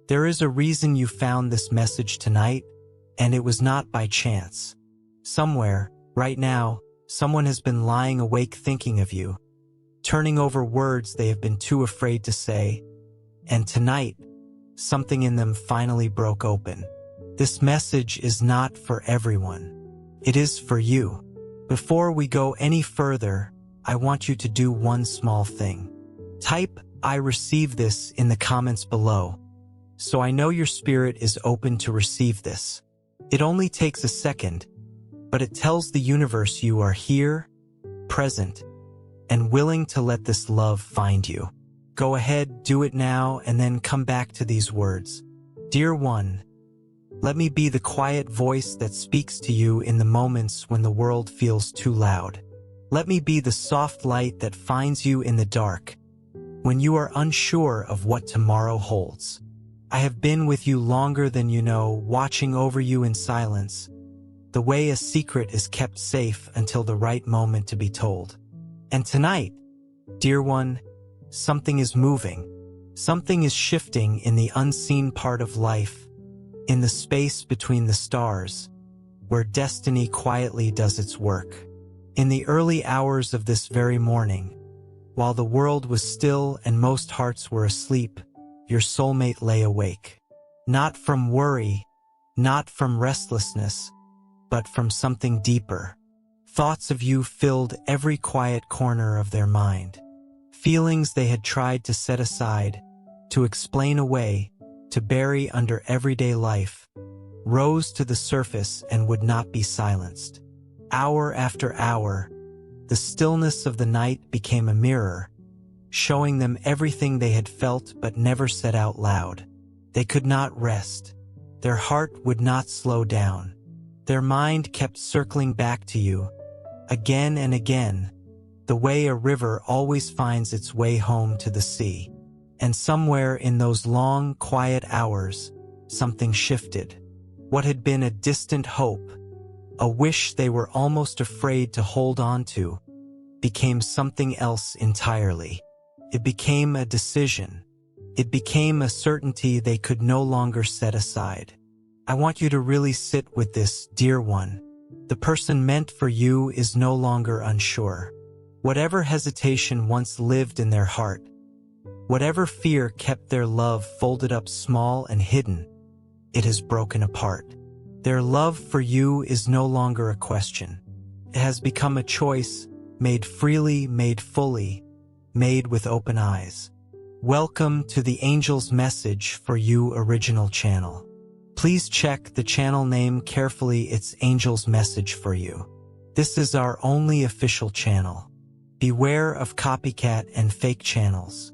There is a reason you found this message tonight, and it was not by chance. Somewhere, right now, someone has been lying awake thinking of you, turning over words they have been too afraid to say, and tonight, something in them finally broke open. This message is not for everyone. It is for you. Before we go any further, I want you to do one small thing. Type, "I receive this" in the comments below, so I know your spirit is open to receive this. It only takes a second, but it tells the universe you are here, present, and willing to let this love find you. Go ahead, do it now, and then come back to these words. Dear one, let me be the quiet voice that speaks to you in the moments when the world feels too loud. Let me be the soft light that finds you in the dark, when you are unsure of what tomorrow holds. I have been with you longer than you know, watching over you in silence, the way a secret is kept safe until the right moment to be told. And tonight, dear one, something is moving. Something is shifting in the unseen part of life, in the space between the stars, where destiny quietly does its work. In the early hours of this very morning, while the world was still and most hearts were asleep, your soulmate lay awake. Not from worry, not from restlessness, but from something deeper. Thoughts of you filled every quiet corner of their mind. Feelings they had tried to set aside, to explain away, to bury under everyday life, rose to the surface and would not be silenced. Hour after hour, the stillness of the night became a mirror, showing them everything they had felt but never said out loud. They could not rest. Their heart would not slow down. Their mind kept circling back to you, again and again, the way a river always finds its way home to the sea. And somewhere in those long, quiet hours, something shifted. What had been a distant hope, a wish they were almost afraid to hold on to, became something else entirely. It became a decision. It became a certainty they could no longer set aside. I want you to really sit with this, dear one. The person meant for you is no longer unsure. Whatever hesitation once lived in their heart, whatever fear kept their love folded up small and hidden, it has broken apart. Their love for you is no longer a question. It has become a choice, made freely, made fully, made with open eyes. Welcome to the Angel's Message for You original channel. Please check the channel name carefully. It's Angel's Message for You. This is our only official channel. Beware of copycat and fake channels.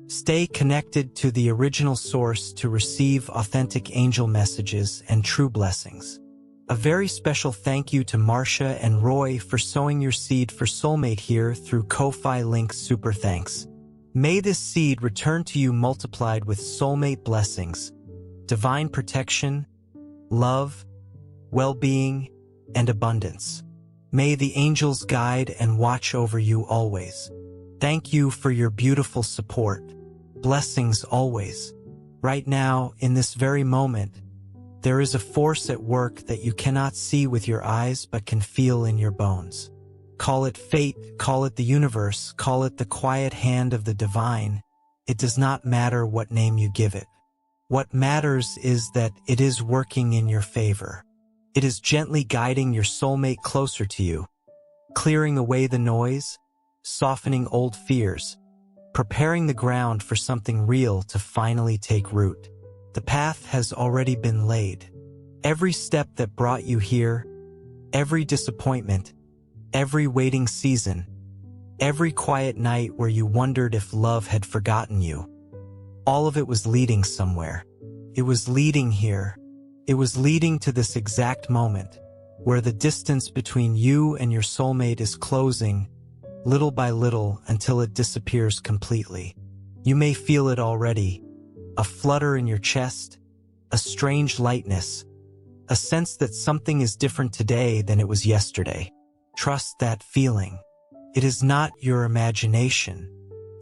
Stay connected to the original source to receive authentic angel messages and true blessings. A very special thank you to Marcia and Roy for sowing your seed for Soulmate here through Ko-Fi link. Super thanks. May this seed return to you multiplied with soulmate blessings, divine protection, love, well-being, and abundance. May the angels guide and watch over you always. Thank you for your beautiful support. Blessings always. Right now, in this very moment, there is a force at work that you cannot see with your eyes but can feel in your bones. Call it fate, call it the universe, call it the quiet hand of the divine. It does not matter what name you give it. What matters is that it is working in your favor. It is gently guiding your soulmate closer to you, clearing away the noise, softening old fears, preparing the ground for something real to finally take root. The path has already been laid. Every step that brought you here, every disappointment, every waiting season, every quiet night where you wondered if love had forgotten you, all of it was leading somewhere. It was leading here. It was leading to this exact moment, where the distance between you and your soulmate is closing, little by little, until it disappears completely. You may feel it already, a flutter in your chest, a strange lightness, a sense that something is different today than it was yesterday. Trust that feeling. It is not your imagination.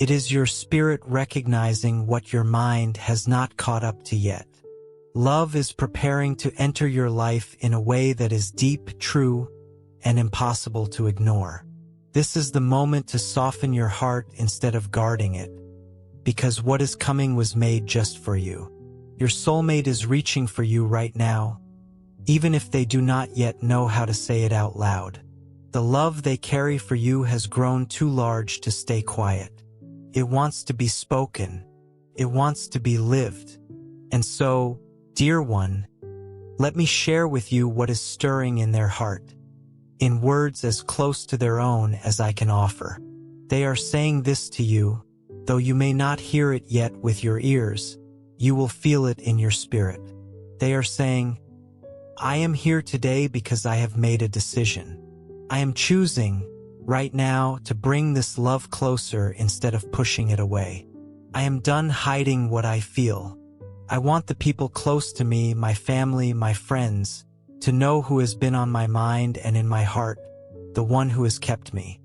It is your spirit recognizing what your mind has not caught up to yet. Love is preparing to enter your life in a way that is deep, true, and impossible to ignore. This is the moment to soften your heart instead of guarding it, because what is coming was made just for you. Your soulmate is reaching for you right now, even if they do not yet know how to say it out loud. The love they carry for you has grown too large to stay quiet. It wants to be spoken. It wants to be lived. And so, dear one, let me share with you what is stirring in their heart, in words as close to their own as I can offer. They are saying this to you, though you may not hear it yet with your ears, you will feel it in your spirit. They are saying, I am here today because I have made a decision. I am choosing, right now, to bring this love closer instead of pushing it away. I am done hiding what I feel. I want the people close to me, my family, my friends, to know who has been on my mind and in my heart, the one who has kept me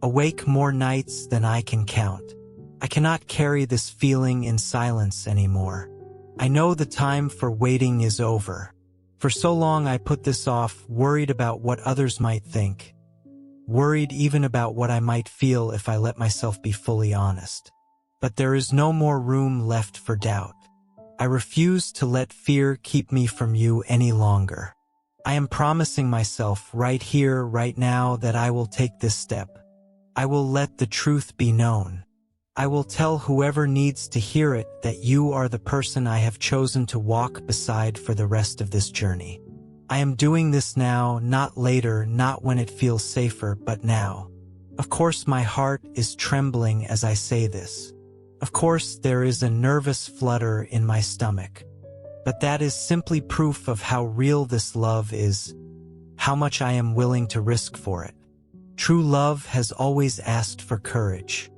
awake more nights than I can count. I cannot carry this feeling in silence anymore. I know the time for waiting is over. For so long I put this off, worried about what others might think, worried even about what I might feel if I let myself be fully honest. But there is no more room left for doubt. I refuse to let fear keep me from you any longer. I am promising myself right here, right now, that I will take this step. I will let the truth be known. I will tell whoever needs to hear it that you are the person I have chosen to walk beside for the rest of this journey. I am doing this now, not later, not when it feels safer, but now. Of course, my heart is trembling as I say this. Of course, there is a nervous flutter in my stomach. But that is simply proof of how real this love is, how much I am willing to risk for it. True love has always asked for courage.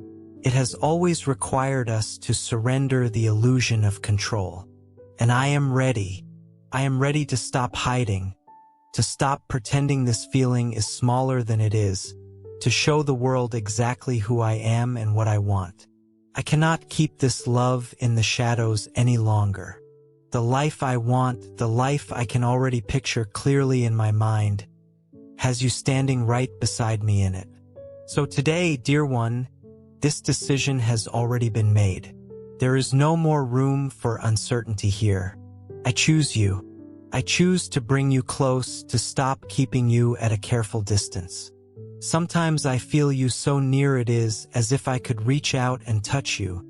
It has always required us to surrender the illusion of control. And I am ready. I am ready to stop hiding, to stop pretending this feeling is smaller than it is, to show the world exactly who I am and what I want. I cannot keep this love in the shadows any longer. The life I want, the life I can already picture clearly in my mind, has you standing right beside me in it. So today, dear one, this decision has already been made. There is no more room for uncertainty here. I choose you. I choose to bring you close, to stop keeping you at a careful distance. Sometimes I feel you so near it is as if I could reach out and touch you,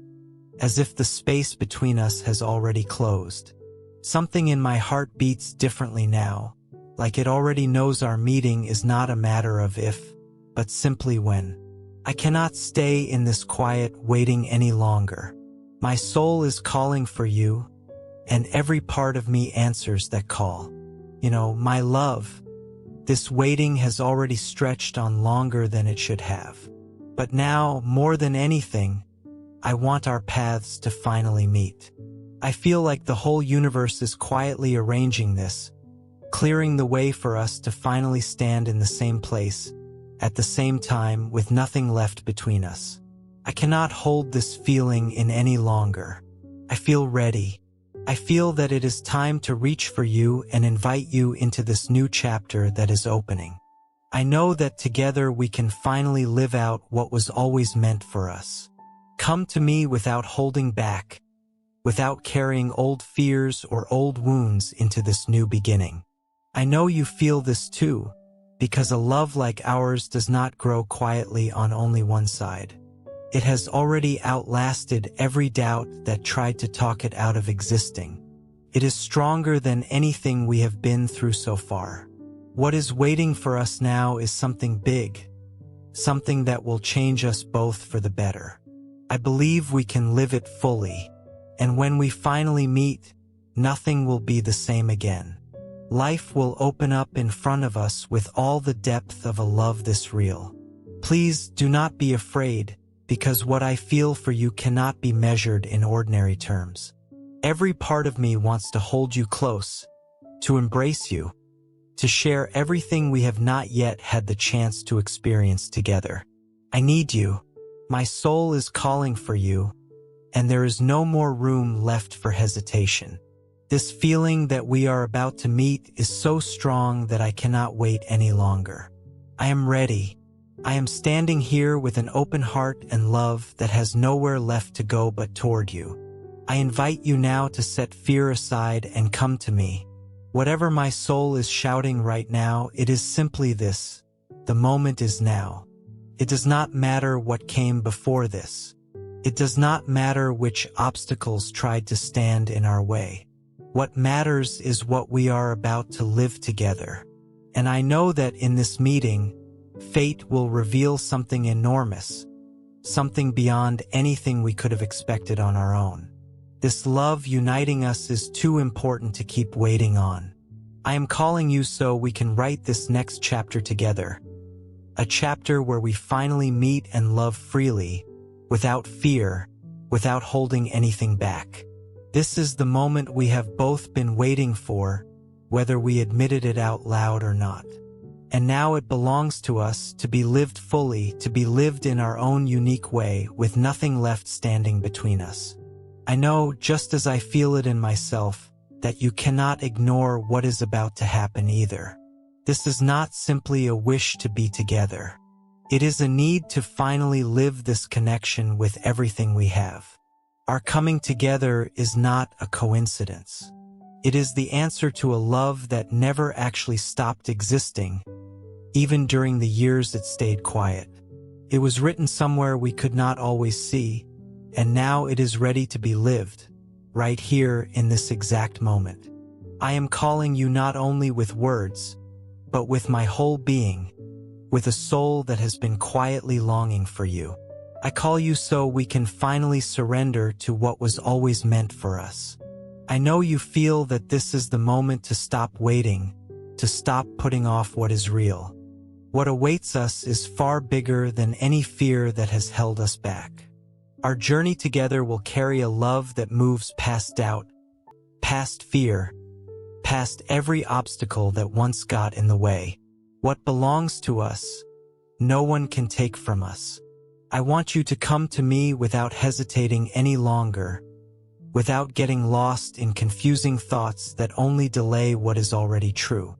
as if the space between us has already closed. Something in my heart beats differently now, like it already knows our meeting is not a matter of if, but simply when. I cannot stay in this quiet waiting any longer. My soul is calling for you, and every part of me answers that call. My love, this waiting has already stretched on longer than it should have. But now, more than anything, I want our paths to finally meet. I feel like the whole universe is quietly arranging this, clearing the way for us to finally stand in the same place, at the same time, with nothing left between us. I cannot hold this feeling in any longer. I feel ready. I feel that it is time to reach for you and invite you into this new chapter that is opening. I know that together we can finally live out what was always meant for us. Come to me without holding back, without carrying old fears or old wounds into this new beginning. I know you feel this too, because a love like ours does not grow quietly on only one side. It has already outlasted every doubt that tried to talk it out of existing. It is stronger than anything we have been through so far. What is waiting for us now is something big, something that will change us both for the better. I believe we can live it fully, and when we finally meet, nothing will be the same again. Life will open up in front of us with all the depth of a love this real. Please do not be afraid, because what I feel for you cannot be measured in ordinary terms. Every part of me wants to hold you close, to embrace you, to share everything we have not yet had the chance to experience together. I need you. My soul is calling for you, and there is no more room left for hesitation. This feeling that we are about to meet is so strong that I cannot wait any longer. I am ready. I am standing here with an open heart and love that has nowhere left to go but toward you. I invite you now to set fear aside and come to me. Whatever my soul is shouting right now, it is simply this: the moment is now. It does not matter what came before this. It does not matter which obstacles tried to stand in our way. What matters is what we are about to live together. And I know that in this meeting, fate will reveal something enormous, something beyond anything we could have expected on our own. This love uniting us is too important to keep waiting on. I am calling you so we can write this next chapter together. A chapter where we finally meet and love freely, without fear, without holding anything back. This is the moment we have both been waiting for, whether we admitted it out loud or not. And now it belongs to us to be lived fully, to be lived in our own unique way, with nothing left standing between us. I know, just as I feel it in myself, that you cannot ignore what is about to happen either. This is not simply a wish to be together. It is a need to finally live this connection with everything we have. Our coming together is not a coincidence. It is the answer to a love that never actually stopped existing, even during the years it stayed quiet. It was written somewhere we could not always see, and now it is ready to be lived, right here in this exact moment. I am calling you not only with words, but with my whole being, with a soul that has been quietly longing for you. I call you so we can finally surrender to what was always meant for us. I know you feel that this is the moment to stop waiting, to stop putting off what is real. What awaits us is far bigger than any fear that has held us back. Our journey together will carry a love that moves past doubt, past fear, past every obstacle that once got in the way. What belongs to us, no one can take from us. I want you to come to me without hesitating any longer, without getting lost in confusing thoughts that only delay what is already true.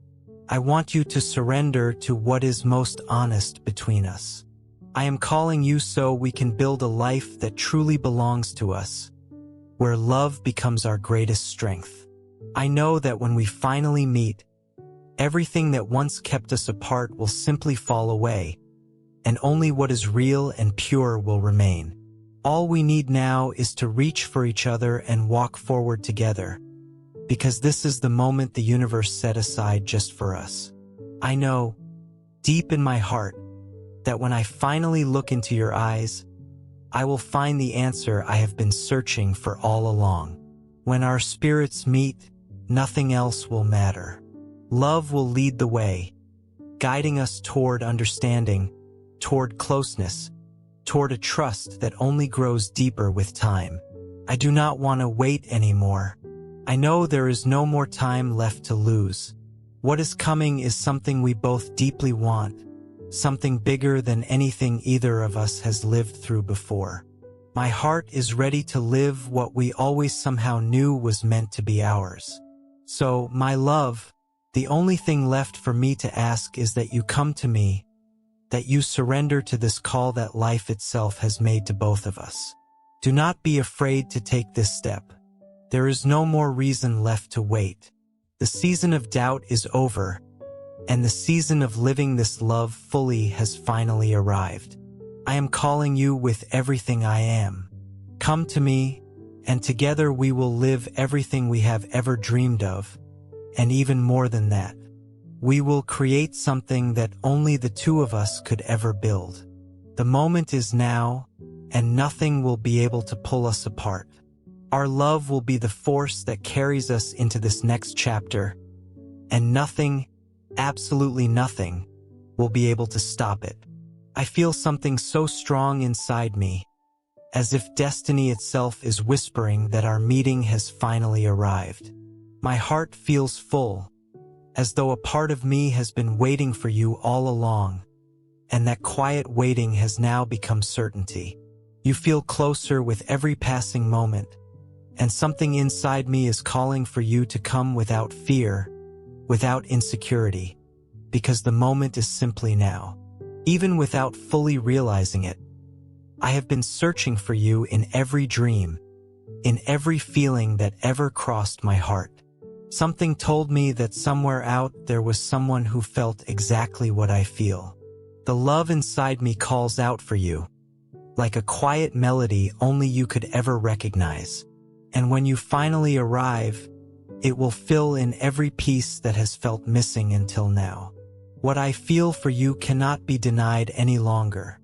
I want you to surrender to what is most honest between us. I am calling you so we can build a life that truly belongs to us, where love becomes our greatest strength. I know that when we finally meet, everything that once kept us apart will simply fall away, and only what is real and pure will remain. All we need now is to reach for each other and walk forward together, because this is the moment the universe set aside just for us. I know, deep in my heart, that when I finally look into your eyes, I will find the answer I have been searching for all along. When our spirits meet, nothing else will matter. Love will lead the way, guiding us toward understanding, toward closeness, toward a trust that only grows deeper with time. I do not want to wait anymore. I know there is no more time left to lose. What is coming is something we both deeply want, something bigger than anything either of us has lived through before. My heart is ready to live what we always somehow knew was meant to be ours. So, my love, the only thing left for me to ask is that you come to me, that you surrender to this call that life itself has made to both of us. Do not be afraid to take this step. There is no more reason left to wait. The season of doubt is over, and the season of living this love fully has finally arrived. I am calling you with everything I am. Come to me, and together we will live everything we have ever dreamed of, and even more than that. We will create something that only the two of us could ever build. The moment is now, and nothing will be able to pull us apart. Our love will be the force that carries us into this next chapter, and nothing, absolutely nothing, will be able to stop it. I feel something so strong inside me, as if destiny itself is whispering that our meeting has finally arrived. My heart feels full, as though a part of me has been waiting for you all along, and that quiet waiting has now become certainty. You feel closer with every passing moment, and something inside me is calling for you to come without fear, without insecurity, because the moment is simply now. Even without fully realizing it, I have been searching for you in every dream, in every feeling that ever crossed my heart. Something told me that somewhere out there was someone who felt exactly what I feel. The love inside me calls out for you, like a quiet melody only you could ever recognize. And when you finally arrive, it will fill in every piece that has felt missing until now. What I feel for you cannot be denied any longer,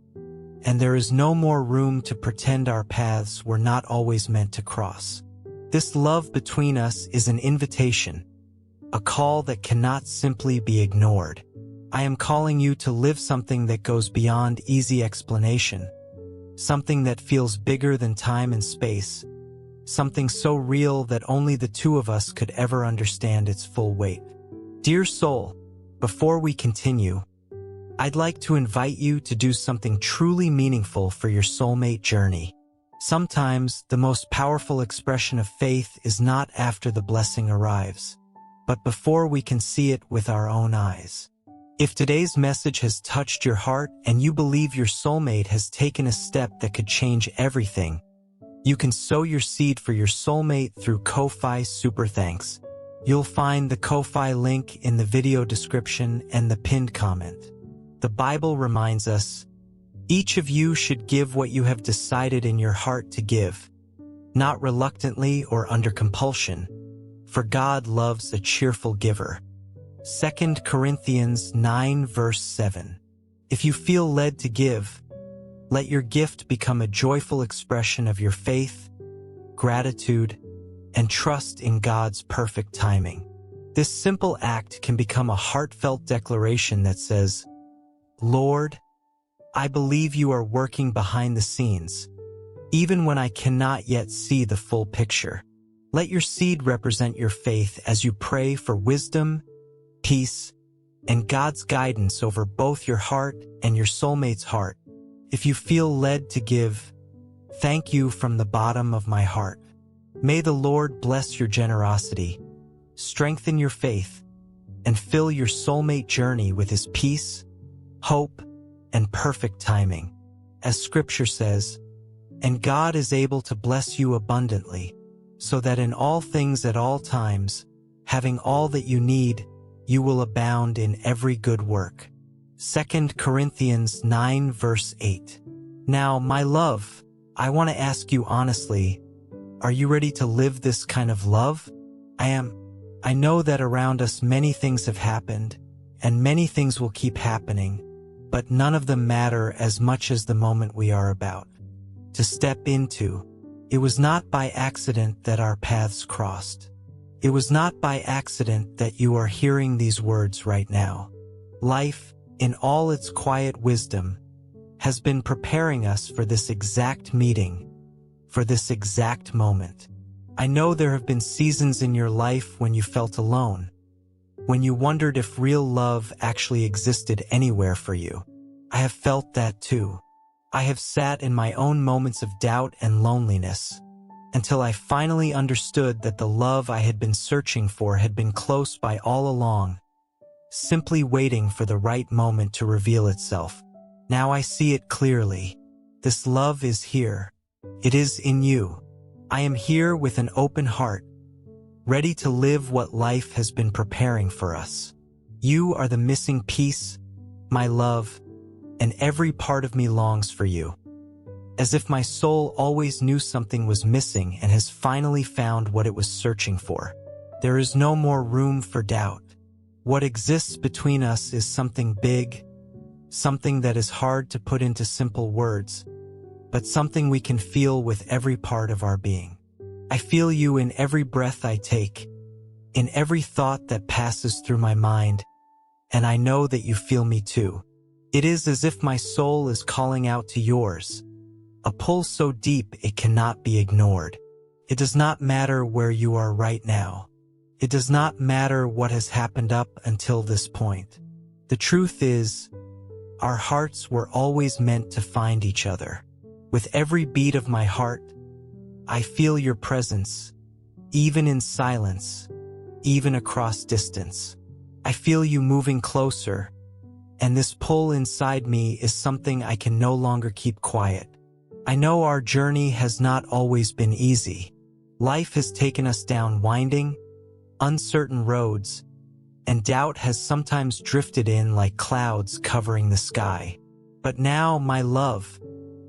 and there is no more room to pretend our paths were not always meant to cross. This love between us is an invitation, a call that cannot simply be ignored. I am calling you to live something that goes beyond easy explanation, something that feels bigger than time and space, something so real that only the two of us could ever understand its full weight. Dear soul, before we continue, I'd like to invite you to do something truly meaningful for your soulmate journey. Sometimes the most powerful expression of faith is not after the blessing arrives, but before we can see it with our own eyes. If today's message has touched your heart and you believe your soulmate has taken a step that could change everything, you can sow your seed for your soulmate through Ko-Fi Super Thanks. You'll find the Ko-Fi link in the video description and the pinned comment. The Bible reminds us, each of you should give what you have decided in your heart to give, not reluctantly or under compulsion, for God loves a cheerful giver. 2 Corinthians 9 verse 7. If you feel led to give, let your gift become a joyful expression of your faith, gratitude, and trust in God's perfect timing. This simple act can become a heartfelt declaration that says, Lord, I believe you are working behind the scenes, even when I cannot yet see the full picture. Let your seed represent your faith as you pray for wisdom, peace, and God's guidance over both your heart and your soulmate's heart. If you feel led to give, thank you from the bottom of my heart. May the Lord bless your generosity, strengthen your faith, and fill your soulmate journey with His peace, hope, and perfect timing. As Scripture says, and God is able to bless you abundantly, so that in all things at all times, having all that you need, you will abound in every good work. 2 Corinthians 9 verse 8. Now, my love, I want to ask you honestly, are you ready to live this kind of love? I am. I know that around us many things have happened, and many things will keep happening, but none of them matter as much as the moment we are about to step into. It was not by accident that our paths crossed. It was not by accident that you are hearing these words right now. Life, in all its quiet wisdom, has been preparing us for this exact meeting, for this exact moment. I know there have been seasons in your life when you felt alone, when you wondered if real love actually existed anywhere for you. I have felt that too. I have sat in my own moments of doubt and loneliness, until I finally understood that the love I had been searching for had been close by all along, simply waiting for the right moment to reveal itself. Now I see it clearly. This love is here. It is in you. I am here with an open heart, ready to live what life has been preparing for us. You are the missing piece, my love, and every part of me longs for you. As if my soul always knew something was missing and has finally found what it was searching for. There is no more room for doubt. What exists between us is something big, something that is hard to put into simple words, but something we can feel with every part of our being. I feel you in every breath I take, in every thought that passes through my mind, and I know that you feel me too. It is as if my soul is calling out to yours, a pull so deep it cannot be ignored. It does not matter where you are right now. It does not matter what has happened up until this point. The truth is, our hearts were always meant to find each other. With every beat of my heart, I feel your presence, even in silence, even across distance. I feel you moving closer, and this pull inside me is something I can no longer keep quiet. I know our journey has not always been easy. Life has taken us down winding, uncertain roads, and doubt has sometimes drifted in like clouds covering the sky. But now, my love,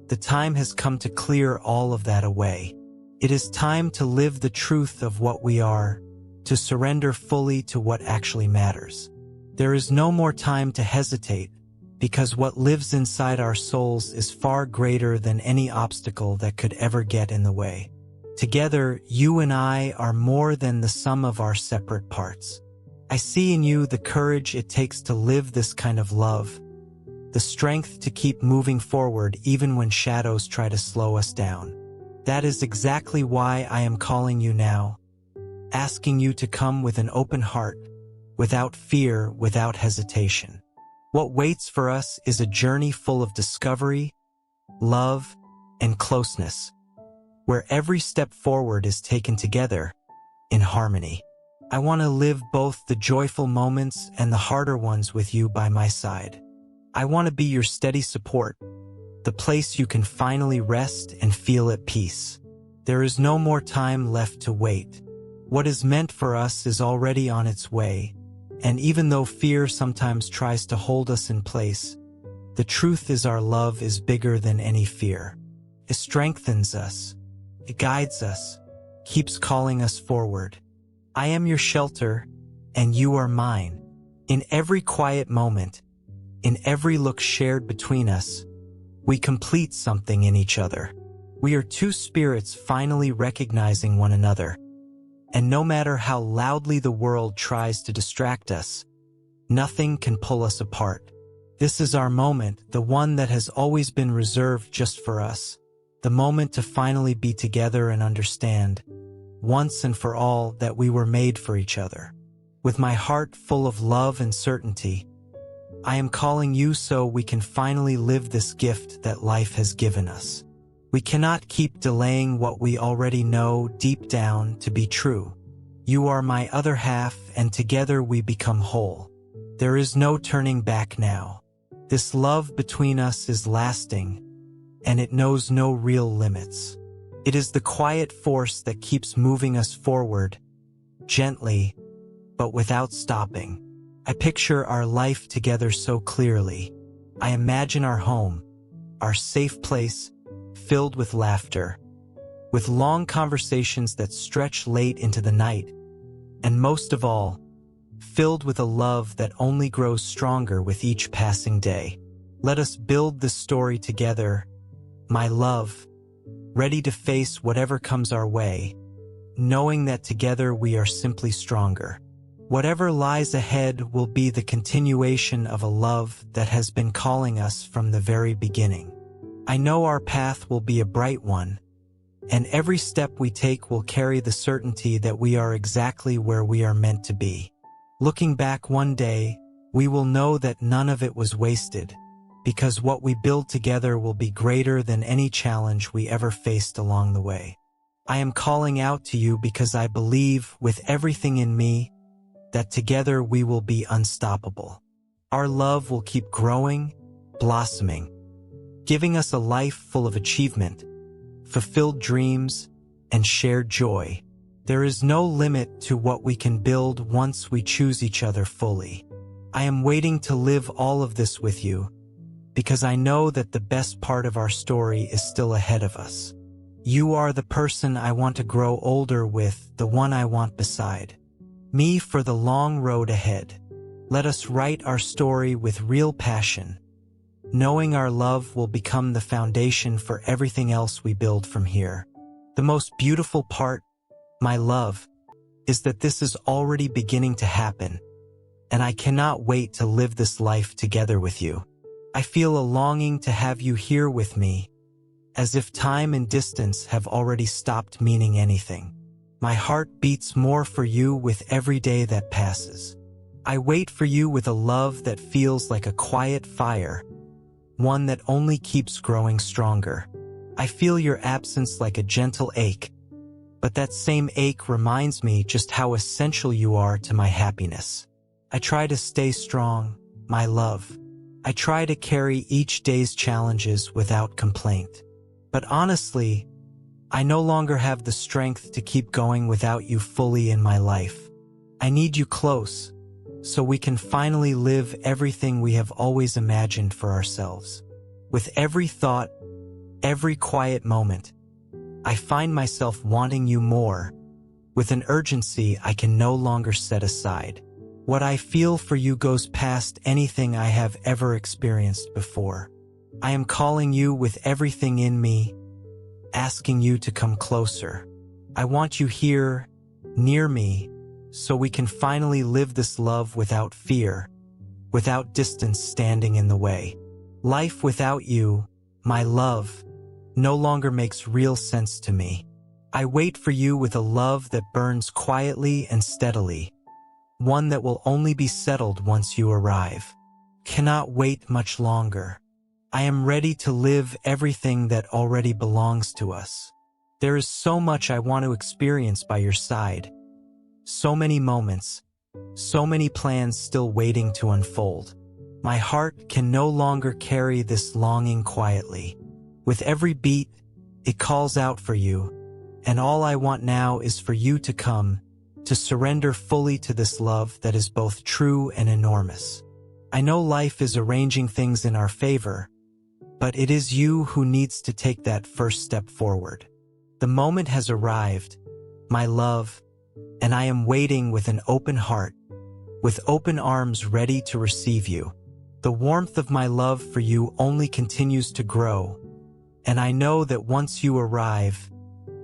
the time has come to clear all of that away. It is time to live the truth of what we are, to surrender fully to what actually matters. There is no more time to hesitate, because what lives inside our souls is far greater than any obstacle that could ever get in the way. Together, you and I are more than the sum of our separate parts. I see in you the courage it takes to live this kind of love, the strength to keep moving forward even when shadows try to slow us down. That is exactly why I am calling you now, asking you to come with an open heart, without fear, without hesitation. What waits for us is a journey full of discovery, love, and closeness, where every step forward is taken together, in harmony. I want to live both the joyful moments and the harder ones with you by my side. I want to be your steady support, the place you can finally rest and feel at peace. There is no more time left to wait. What is meant for us is already on its way, and even though fear sometimes tries to hold us in place, the truth is our love is bigger than any fear. It strengthens us, it guides us, keeps calling us forward. I am your shelter, and you are mine. In every quiet moment, in every look shared between us, we complete something in each other. We are two spirits finally recognizing one another. And no matter how loudly the world tries to distract us, nothing can pull us apart. This is our moment, the one that has always been reserved just for us. The moment to finally be together and understand, once and for all, that we were made for each other. With my heart full of love and certainty, I am calling you so we can finally live this gift that life has given us. We cannot keep delaying what we already know deep down to be true. You are my other half, and together we become whole. There is no turning back now. This love between us is lasting, and it knows no real limits. It is the quiet force that keeps moving us forward, gently, but without stopping. I picture our life together so clearly. I imagine our home, our safe place, filled with laughter, with long conversations that stretch late into the night, and most of all, filled with a love that only grows stronger with each passing day. Let us build this story together, my love, ready to face whatever comes our way, knowing that together we are simply stronger. Whatever lies ahead will be the continuation of a love that has been calling us from the very beginning. I know our path will be a bright one, and every step we take will carry the certainty that we are exactly where we are meant to be. Looking back one day, we will know that none of it was wasted, because what we build together will be greater than any challenge we ever faced along the way. I am calling out to you because I believe with everything in me that together we will be unstoppable. Our love will keep growing, blossoming, giving us a life full of achievement, fulfilled dreams, and shared joy. There is no limit to what we can build once we choose each other fully. I am waiting to live all of this with you, because I know that the best part of our story is still ahead of us. You are the person I want to grow older with, the one I want beside me for the long road ahead. Let us write our story with real passion, knowing our love will become the foundation for everything else we build from here. The most beautiful part, my love, is that this is already beginning to happen, and I cannot wait to live this life together with you. I feel a longing to have you here with me, as if time and distance have already stopped meaning anything. My heart beats more for you with every day that passes. I wait for you with a love that feels like a quiet fire, one that only keeps growing stronger. I feel your absence like a gentle ache, but that same ache reminds me just how essential you are to my happiness. I try to stay strong, my love. I try to carry each day's challenges without complaint. But honestly, I no longer have the strength to keep going without you fully in my life. I need you close, so we can finally live everything we have always imagined for ourselves. With every thought, every quiet moment, I find myself wanting you more, with an urgency I can no longer set aside. What I feel for you goes past anything I have ever experienced before. I am calling you with everything in me, asking you to come closer. I want you here, near me, so we can finally live this love without fear, without distance standing in the way. Life without you, my love, no longer makes real sense to me. I wait for you with a love that burns quietly and steadily, one that will only be settled once you arrive. Cannot wait much longer. I am ready to live everything that already belongs to us. There is so much I want to experience by your side. So many moments, so many plans still waiting to unfold. My heart can no longer carry this longing quietly. With every beat, it calls out for you, and all I want now is for you to come, to surrender fully to this love that is both true and enormous. I know life is arranging things in our favor, but it is you who needs to take that first step forward. The moment has arrived, my love, and I am waiting with an open heart, with open arms ready to receive you. The warmth of my love for you only continues to grow, and I know that once you arrive,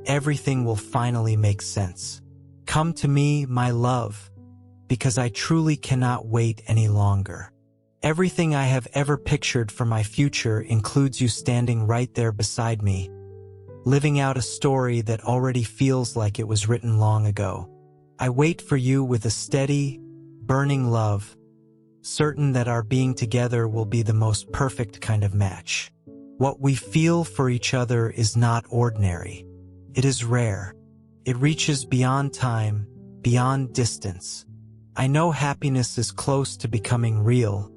everything will finally make sense. Come to me, my love, because I truly cannot wait any longer. Everything I have ever pictured for my future includes you standing right there beside me, living out a story that already feels like it was written long ago. I wait for you with a steady, burning love, certain that our being together will be the most perfect kind of match. What we feel for each other is not ordinary. It is rare. It reaches beyond time, beyond distance. I know happiness is close to becoming real,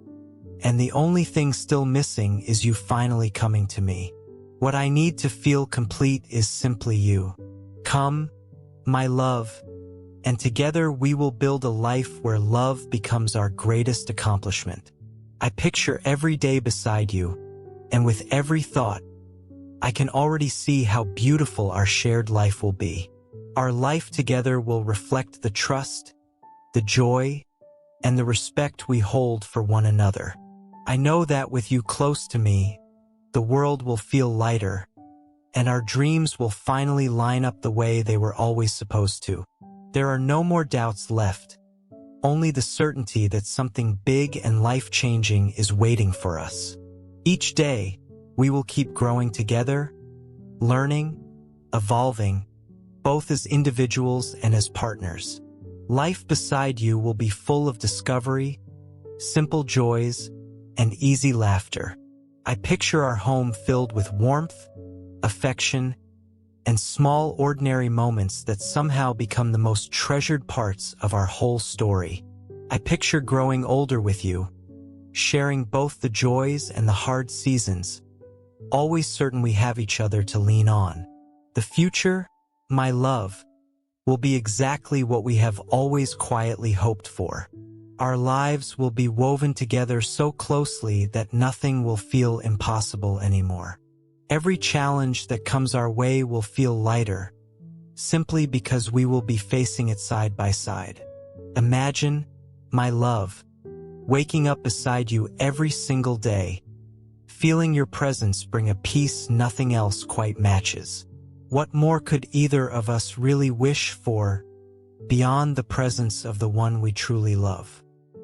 and the only thing still missing is you finally coming to me. What I need to feel complete is simply you. Come, my love, and together we will build a life where love becomes our greatest accomplishment. I picture every day beside you, and with every thought, I can already see how beautiful our shared life will be. Our life together will reflect the trust, the joy, and the respect we hold for one another. I know that with you close to me, the world will feel lighter, and our dreams will finally line up the way they were always supposed to. There are no more doubts left, only the certainty that something big and life-changing is waiting for us. Each day, we will keep growing together, learning, evolving, both as individuals and as partners. Life beside you will be full of discovery, simple joys, and easy laughter. I picture our home filled with warmth, affection, and small ordinary moments that somehow become the most treasured parts of our whole story. I picture growing older with you, sharing both the joys and the hard seasons, always certain we have each other to lean on. The future, my love, will be exactly what we have always quietly hoped for. Our lives will be woven together so closely that nothing will feel impossible anymore. Every challenge that comes our way will feel lighter, simply because we will be facing it side by side. Imagine, my love, waking up beside you every single day, feeling your presence bring a peace nothing else quite matches. What more could either of us really wish for beyond the presence of the one we truly love?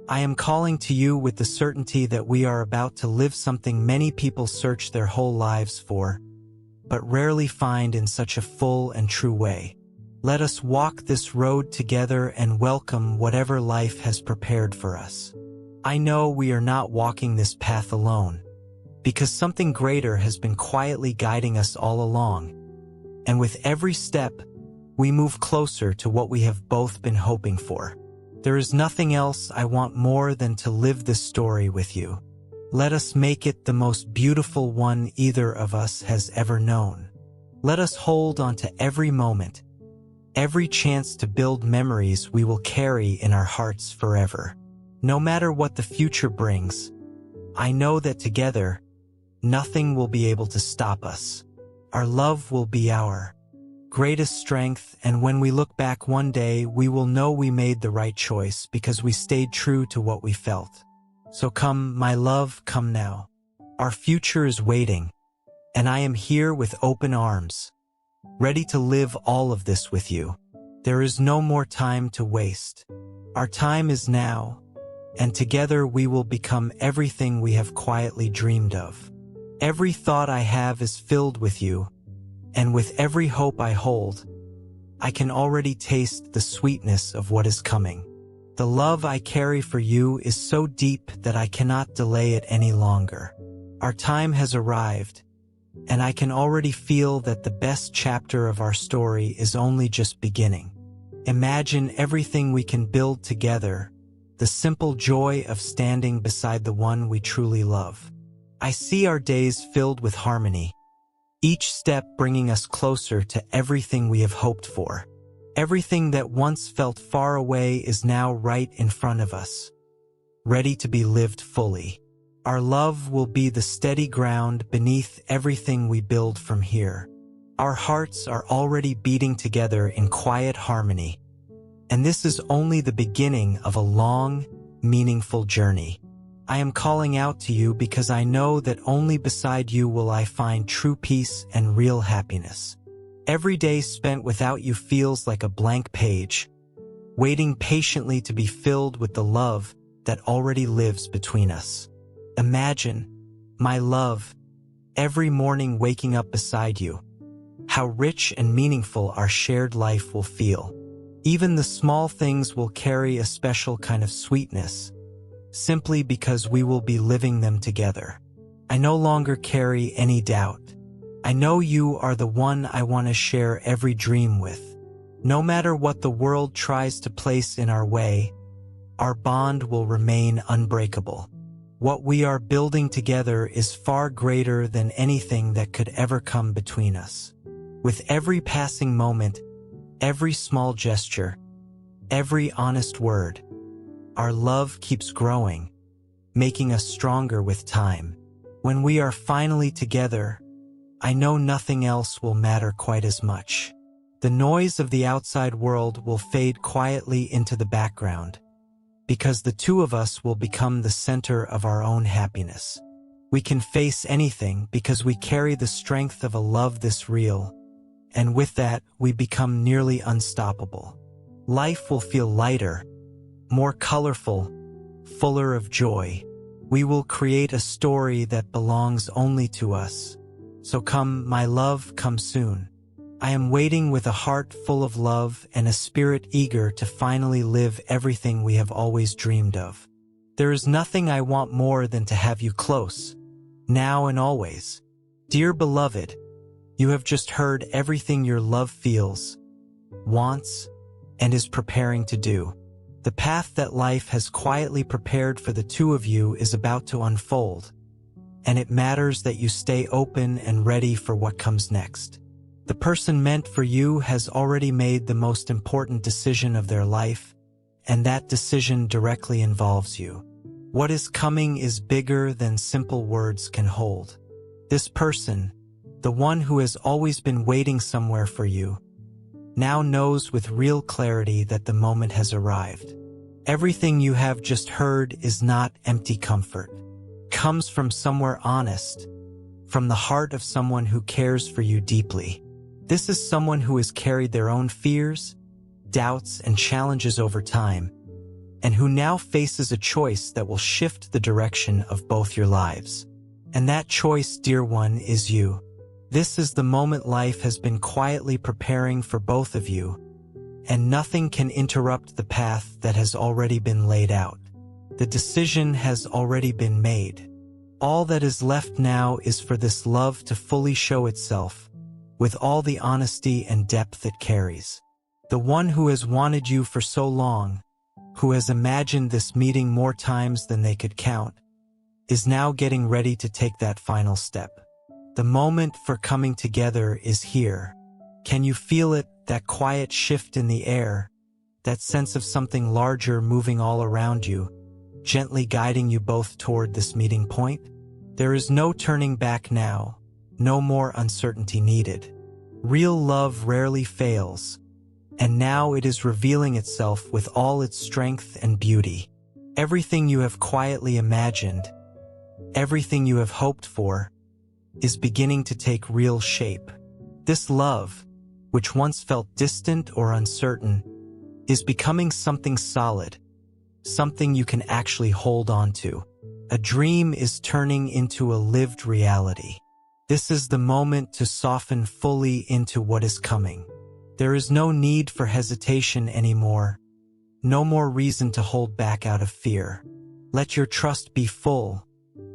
I am calling to you with the certainty that we are about to live something many people search their whole lives for, but rarely find in such a full and true way. Let us walk this road together and welcome whatever life has prepared for us. I know we are not walking this path alone. because something greater has been quietly guiding us all along. And with every step, we move closer to what we have both been hoping for. There is nothing else I want more than to live this story with you. Let us make it the most beautiful one either of us has ever known. Let us hold on to every moment, every chance to build memories we will carry in our hearts forever. No matter what the future brings, I know that together, nothing will be able to stop us. Our love will be our greatest strength, and when we look back one day, we will know we made the right choice because we stayed true to what we felt. So come, my love, come now. Our future is waiting, and I am here with open arms, ready to live all of this with you. There is no more time to waste. Our time is now, and together we will become everything we have quietly dreamed of. Every thought I have is filled with you, and with every hope I hold, I can already taste the sweetness of what is coming. The love I carry for you is so deep that I cannot delay it any longer. Our time has arrived, and I can already feel that the best chapter of our story is only just beginning. Imagine everything we can build together, the simple joy of standing beside the one we truly love. I see our days filled with harmony, each step bringing us closer to everything we have hoped for. Everything that once felt far away is now right in front of us, ready to be lived fully. Our love will be the steady ground beneath everything we build from here. Our hearts are already beating together in quiet harmony, and this is only the beginning of a long, meaningful journey. I am calling out to you because I know that only beside you will I find true peace and real happiness. Every day spent without you feels like a blank page, waiting patiently to be filled with the love that already lives between us. Imagine, my love, every morning waking up beside you. How rich and meaningful our shared life will feel. Even the small things will carry a special kind of sweetness, simply because we will be living them together. I no longer carry any doubt. I know you are the one I want to share every dream with. No matter what the world tries to place in our way, our bond will remain unbreakable. What we are building together is far greater than anything that could ever come between us. With every passing moment, every small gesture, every honest word, our love keeps growing, making us stronger with time. When we are finally together, I know nothing else will matter quite as much. The noise of the outside world will fade quietly into the background, because the two of us will become the center of our own happiness. We can face anything because we carry the strength of a love this real, and with that, we become nearly unstoppable. Life will feel lighter, more colorful, fuller of joy. We will create a story that belongs only to us. So come, my love, come soon. I am waiting with a heart full of love and a spirit eager to finally live everything we have always dreamed of. There is nothing I want more than to have you close, now and always. Dear beloved, you have just heard everything your love feels, wants, and is preparing to do. The path that life has quietly prepared for the two of you is about to unfold, and it matters that you stay open and ready for what comes next. The person meant for you has already made the most important decision of their life, and that decision directly involves you. What is coming is bigger than simple words can hold. This person, the one who has always been waiting somewhere for you, now knows with real clarity that the moment has arrived. Everything you have just heard is not empty comfort. It comes from somewhere honest, from the heart of someone who cares for you deeply. This is someone who has carried their own fears, doubts, and challenges over time, and who now faces a choice that will shift the direction of both your lives. And that choice, dear one, is you. This is the moment life has been quietly preparing for both of you, and nothing can interrupt the path that has already been laid out. The decision has already been made. All that is left now is for this love to fully show itself, with all the honesty and depth it carries. The one who has wanted you for so long, who has imagined this meeting more times than they could count, is now getting ready to take that final step. The moment for coming together is here. Can you feel it, that quiet shift in the air, that sense of something larger moving all around you, gently guiding you both toward this meeting point? There is no turning back now, no more uncertainty needed. Real love rarely fails, and now it is revealing itself with all its strength and beauty. Everything you have quietly imagined, everything you have hoped for, is beginning to take real shape. This love, which once felt distant or uncertain, is becoming something solid, something you can actually hold on to. A dream is turning into a lived reality. This is the moment to soften fully into what is coming. There is no need for hesitation anymore, no more reason to hold back out of fear. Let your trust be full,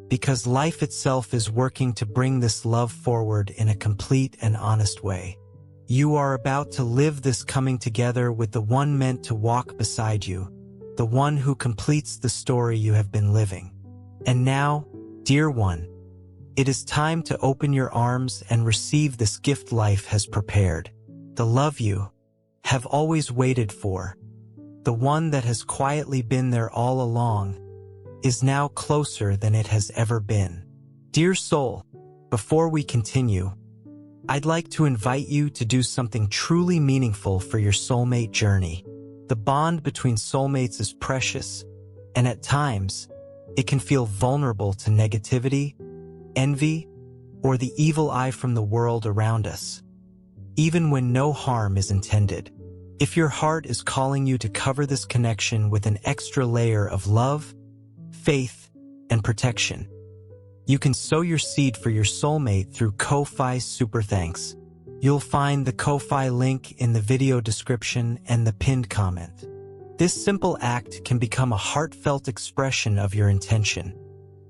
because life itself is working to bring this love forward in a complete and honest way. You are about to live this coming together with the one meant to walk beside you, the one who completes the story you have been living. And now, dear one, it is time to open your arms and receive this gift life has prepared. The love you have always waited for, the one that has quietly been there all along, is now closer than it has ever been. Dear soul, before we continue, I'd like to invite you to do something truly meaningful for your soulmate journey. The bond between soulmates is precious, and at times, it can feel vulnerable to negativity, envy, or the evil eye from the world around us, even when no harm is intended. If your heart is calling you to cover this connection with an extra layer of love, faith, and protection, you can sow your seed for your soulmate through Ko-Fi Super Thanks. You'll find the Ko-Fi link in the video description and the pinned comment. This simple act can become a heartfelt expression of your intention,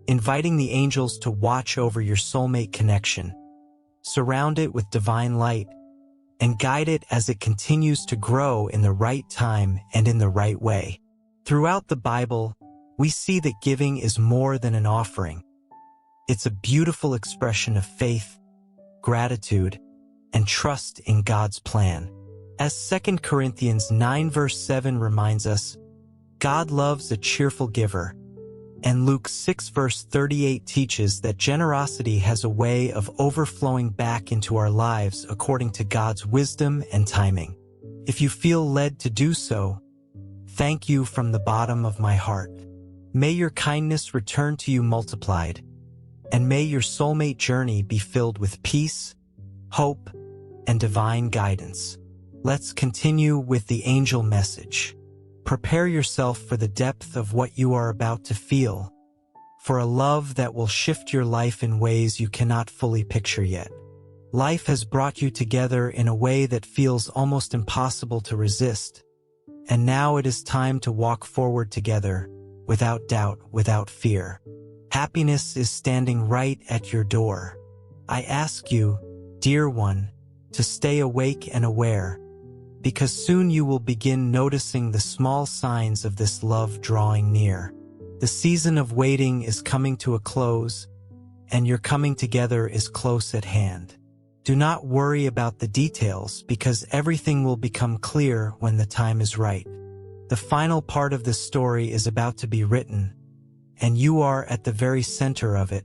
inviting the angels to watch over your soulmate connection, surround it with divine light, and guide it as it continues to grow in the right time and in the right way. Throughout the Bible, we see that giving is more than an offering. It's a beautiful expression of faith, gratitude, and trust in God's plan. As 2 Corinthians 9 verse 7 reminds us, God loves a cheerful giver, and Luke 6 verse 38 teaches that generosity has a way of overflowing back into our lives according to God's wisdom and timing. If you feel led to do so, thank you from the bottom of my heart. May your kindness return to you multiplied, and may your soulmate journey be filled with peace, hope, and divine guidance. Let's continue with the angel message. Prepare yourself for the depth of what you are about to feel, for a love that will shift your life in ways you cannot fully picture yet. Life has brought you together in a way that feels almost impossible to resist, and now it is time to walk forward together, without doubt, without fear. Happiness is standing right at your door. I ask you, dear one, to stay awake and aware, because soon you will begin noticing the small signs of this love drawing near. The season of waiting is coming to a close, and your coming together is close at hand. Do not worry about the details, because everything will become clear when the time is right. The final part of this story is about to be written, and you are at the very center of it,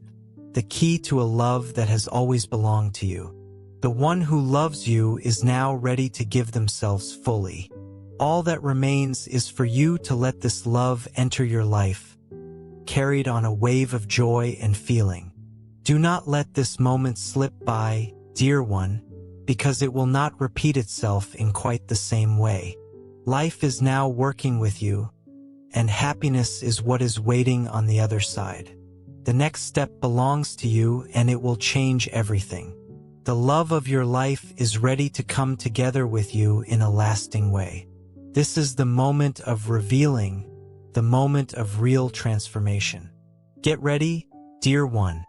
the key to a love that has always belonged to you. The one who loves you is now ready to give themselves fully. All that remains is for you to let this love enter your life, carried on a wave of joy and feeling. Do not let this moment slip by, dear one, because it will not repeat itself in quite the same way. Life is now working with you, and happiness is what is waiting on the other side. The next step belongs to you, and it will change everything. The love of your life is ready to come together with you in a lasting way. This is the moment of revealing, the moment of real transformation. Get ready, dear one,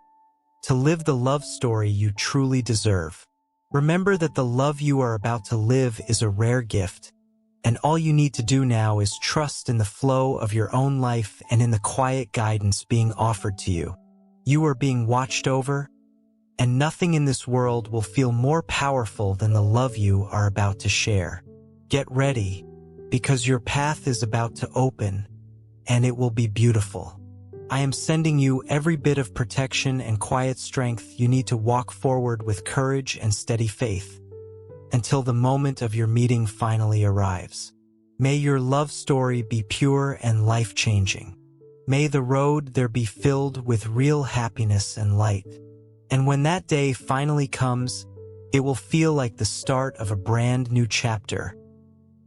to live the love story you truly deserve. Remember that the love you are about to live is a rare gift, and all you need to do now is trust in the flow of your own life and in the quiet guidance being offered to you. You are being watched over, and nothing in this world will feel more powerful than the love you are about to share. Get ready, because your path is about to open, and it will be beautiful. I am sending you every bit of protection and quiet strength you need to walk forward with courage and steady faith, until the moment of your meeting finally arrives. May your love story be pure and life-changing. May the road there be filled with real happiness and light. And when that day finally comes, it will feel like the start of a brand new chapter,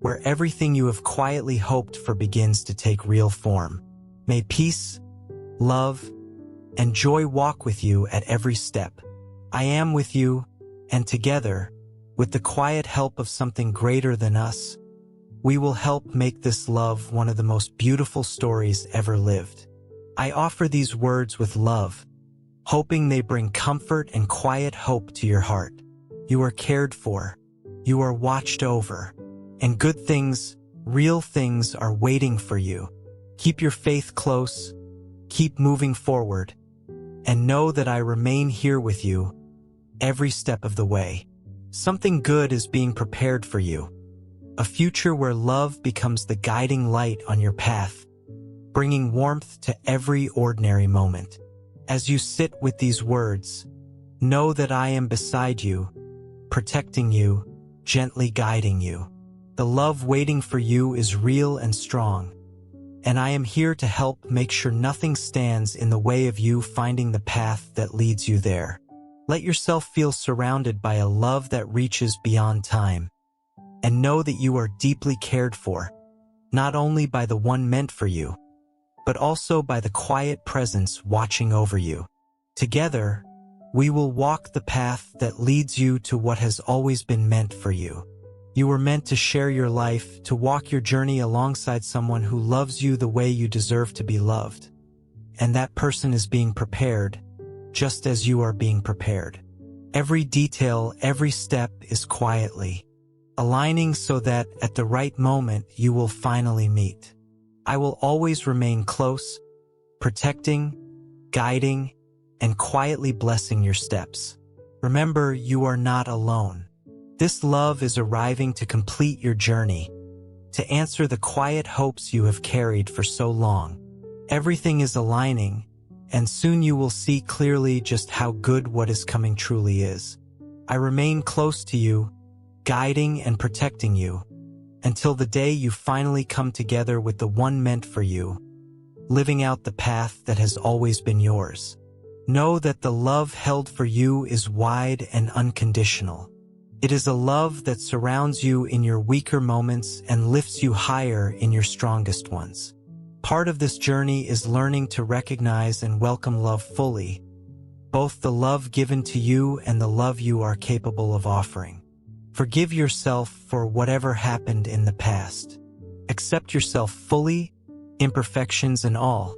where everything you have quietly hoped for begins to take real form. May peace, love, and joy walk with you at every step. I am with you, and together, with the quiet help of something greater than us, we will help make this love one of the most beautiful stories ever lived. I offer these words with love, hoping they bring comfort and quiet hope to your heart. You are cared for, you are watched over, and good things, real things are waiting for you. Keep your faith close, keep moving forward, and know that I remain here with you every step of the way. Something good is being prepared for you, a future where love becomes the guiding light on your path, bringing warmth to every ordinary moment. As you sit with these words, know that I am beside you, protecting you, gently guiding you. The love waiting for you is real and strong, and I am here to help make sure nothing stands in the way of you finding the path that leads you there. Let yourself feel surrounded by a love that reaches beyond time, and know that you are deeply cared for, not only by the one meant for you, but also by the quiet presence watching over you. Together, we will walk the path that leads you to what has always been meant for you. You were meant to share your life, to walk your journey alongside someone who loves you the way you deserve to be loved. And that person is being prepared, just as you are being prepared. Every detail, every step is quietly aligning so that at the right moment you will finally meet. I will always remain close, protecting, guiding, and quietly blessing your steps. Remember, you are not alone. This love is arriving to complete your journey, to answer the quiet hopes you have carried for so long. Everything is aligning, and soon you will see clearly just how good what is coming truly is. I remain close to you, guiding and protecting you, until the day you finally come together with the one meant for you, living out the path that has always been yours. Know that the love held for you is wide and unconditional. It is a love that surrounds you in your weaker moments and lifts you higher in your strongest ones. Part of this journey is learning to recognize and welcome love fully, both the love given to you and the love you are capable of offering. Forgive yourself for whatever happened in the past. Accept yourself fully, imperfections and all,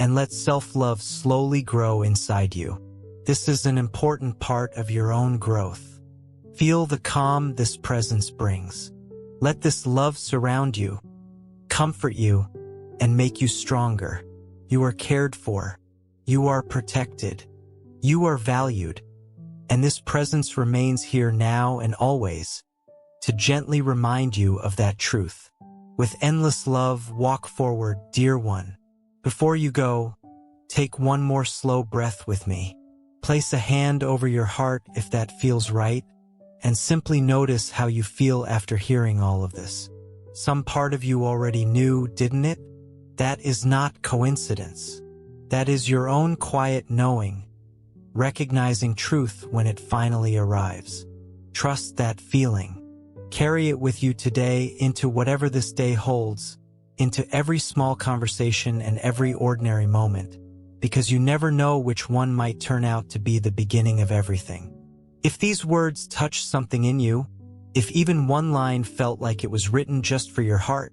and let self-love slowly grow inside you. This is an important part of your own growth. Feel the calm this presence brings. Let this love surround you, comfort you, and make you stronger. You are cared for. You are protected. You are valued. And this presence remains here now and always, to gently remind you of that truth. With endless love, walk forward, dear one. Before you go, take one more slow breath with me. Place a hand over your heart if that feels right, and simply notice how you feel after hearing all of this. Some part of you already knew, didn't it? That is not coincidence. That is your own quiet knowing, recognizing truth when it finally arrives. Trust that feeling. Carry it with you today into whatever this day holds, into every small conversation and every ordinary moment, because you never know which one might turn out to be the beginning of everything. If these words touch something in you, if even one line felt like it was written just for your heart,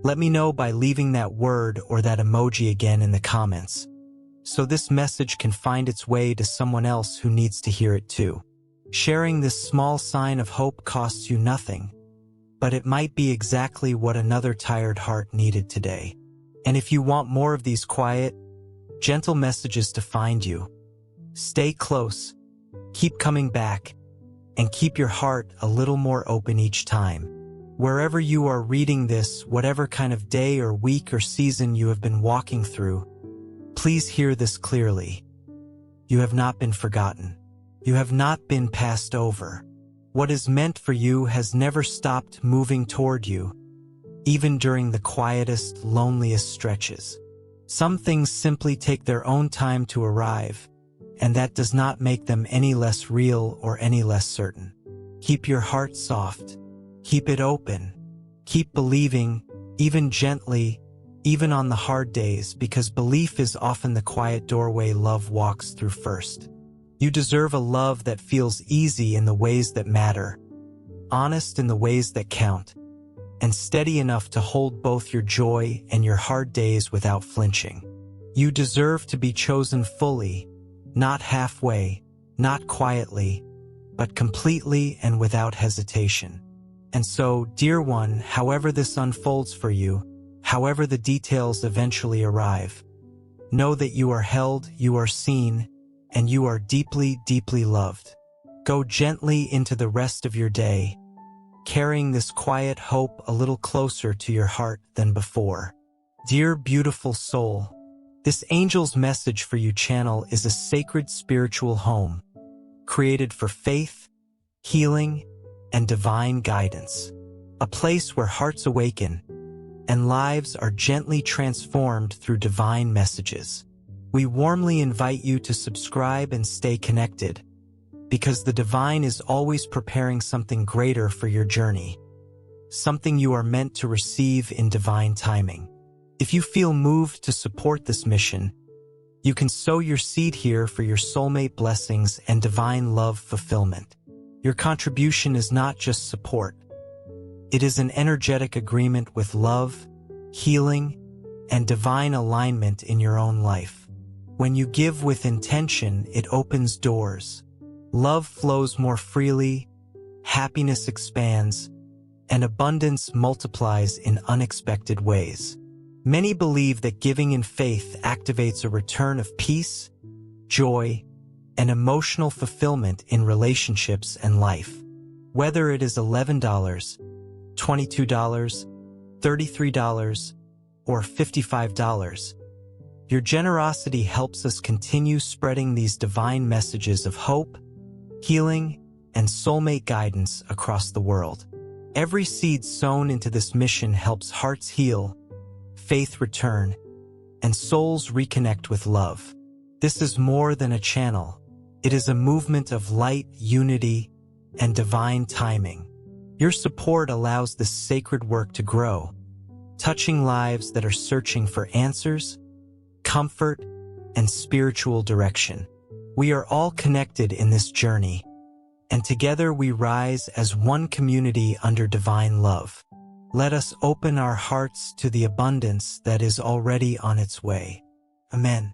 let me know by leaving that word or that emoji again in the comments. so this message can find its way to someone else who needs to hear it too. Sharing this small sign of hope costs you nothing, but it might be exactly what another tired heart needed today. And if you want more of these quiet, gentle messages to find you, stay close, keep coming back, and keep your heart a little more open each time. Wherever you are reading this, whatever kind of day or week or season you have been walking through, please hear this clearly. You have not been forgotten. You have not been passed over. What is meant for you has never stopped moving toward you, even during the quietest, loneliest stretches. Some things simply take their own time to arrive, and that does not make them any less real or any less certain. Keep your heart soft. Keep it open. Keep believing, even gently, even on the hard days, because belief is often the quiet doorway love walks through first. You deserve a love that feels easy in the ways that matter, honest in the ways that count, and steady enough to hold both your joy and your hard days without flinching. You deserve to be chosen fully, not halfway, not quietly, but completely and without hesitation. And so, dear one, however this unfolds for you, however the details eventually arrive, know that you are held, you are seen, and you are deeply, deeply loved. Go gently into the rest of your day, carrying this quiet hope a little closer to your heart than before. Dear beautiful soul, this angel's message for you channel is a sacred spiritual home, created for faith, healing, and divine guidance. A place where hearts awaken and lives are gently transformed through divine messages. We warmly invite you to subscribe and stay connected, because the divine is always preparing something greater for your journey, something you are meant to receive in divine timing. If you feel moved to support this mission, you can sow your seed here for your soulmate blessings and divine love fulfillment. Your contribution is not just support. It is an energetic agreement with love, healing, and divine alignment in your own life. When you give with intention, it opens doors. Love flows more freely, happiness expands, and abundance multiplies in unexpected ways. Many believe that giving in faith activates a return of peace, joy, and emotional fulfillment in relationships and life. Whether it is $11, $22, $33, or $55, your generosity helps us continue spreading these divine messages of hope, healing, and soulmate guidance across the world. Every seed sown into this mission helps hearts heal, faith return, and souls reconnect with love. This is more than a channel. It is a movement of light, unity, and divine timing. Your support allows this sacred work to grow, touching lives that are searching for answers, comfort, and spiritual direction. We are all connected in this journey, and together we rise as one community under divine love. Let us open our hearts to the abundance that is already on its way. Amen.